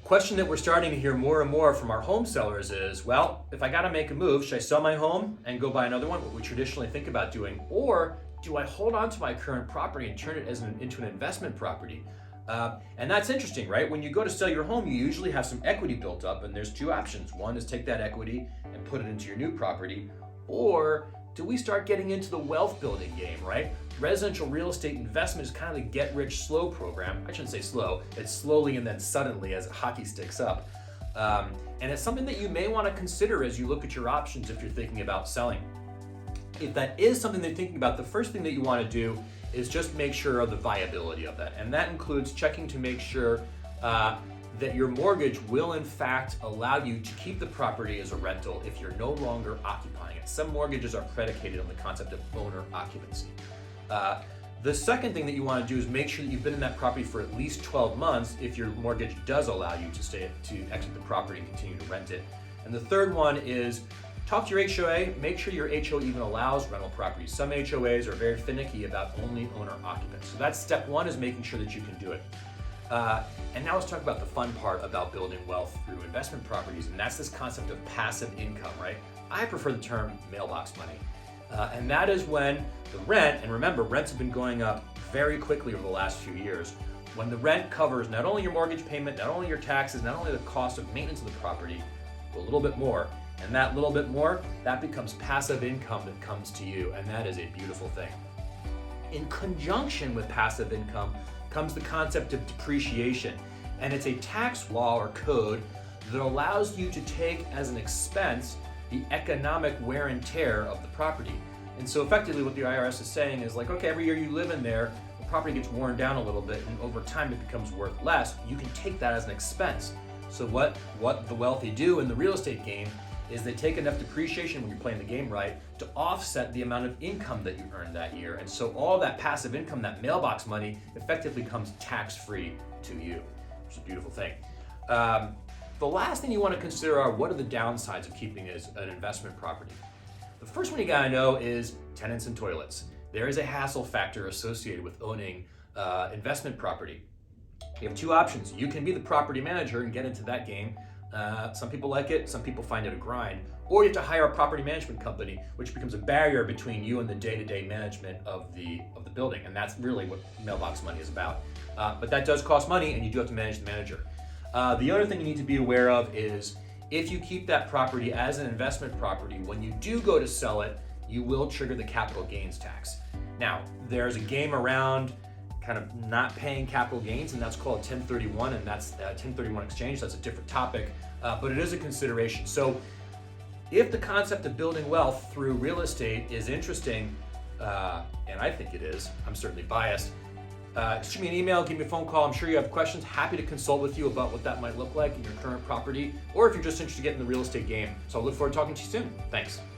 question that we're starting to hear more and more from our home sellers is, well, if I gotta make a move, should I sell my home and go buy another one, what we traditionally think about doing, or do I hold on to my current property and turn it into an investment property? And that's interesting, right? When you go to sell your home, you usually have some equity built up, and there's two options. One is take that equity and put it into your new property, or do we start getting into the wealth building game, right? Residential real estate investment is kind of the get rich slow program. I shouldn't say slow, it's slowly and then suddenly as a hockey sticks up. And it's something that you may want to consider as you look at your options if you're thinking about selling. If that is something that you're thinking about, the first thing that you want to do is just make sure of the viability of that. And that includes checking to make sure that your mortgage will in fact allow you to keep the property as a rental if you're no longer occupying it. Some mortgages are predicated on the concept of owner occupancy. The second thing that you want to do is make sure that you've been in that property for at least 12 months if your mortgage does allow you to exit the property and continue to rent it. And the third one is talk to your HOA, make sure your HOA even allows rental properties. Some HOAs are very finicky about only owner occupants. So that's step one, is making sure that you can do it. And now let's talk about the fun part about building wealth through investment properties, and that's this concept of passive income, right? I prefer the term mailbox money. And that is when the rent, and remember, rents have been going up very quickly over the last few years, when the rent covers not only your mortgage payment, not only your taxes, not only the cost of maintenance of the property, but a little bit more. And that little bit more, that becomes passive income that comes to you, and that is a beautiful thing. In conjunction with passive income comes the concept of depreciation, and it's a tax law or code that allows you to take as an expense the economic wear and tear of the property. And so effectively what the IRS is saying is like, okay, every year you live in there, the property gets worn down a little bit, and over time it becomes worth less. You can take that as an expense. So what the wealthy do in the real estate game is they take enough depreciation when you're playing the game right to offset the amount of income that you earned that year. And so all that passive income, that mailbox money, effectively comes tax-free to you, which is a beautiful thing. The last thing you want to consider are what are the downsides of keeping it as an investment property. The first one you gotta know is tenants and toilets. There is a hassle factor associated with owning investment property. You have two options. You can be the property manager and get into that game. Some people like it, some people find it a grind. Or you have to hire a property management company, which becomes a barrier between you and the day-to-day management of the building. And that's really what mailbox money is about. But that does cost money, and you do have to manage the manager. The other thing you need to be aware of is if you keep that property as an investment property, when you do go to sell it, you will trigger the capital gains tax. Now, there's a game around kind of not paying capital gains, and that's called 1031, and that's 1031 exchange. That's a different topic, but it is a consideration. So if the concept of building wealth through real estate is interesting, and I think it is, I'm certainly biased, shoot me an email, give me a phone call. I'm sure you have questions. Happy to consult with you about what that might look like in your current property, or if you're just interested in getting in the real estate game. So I look forward to talking to you soon. Thanks.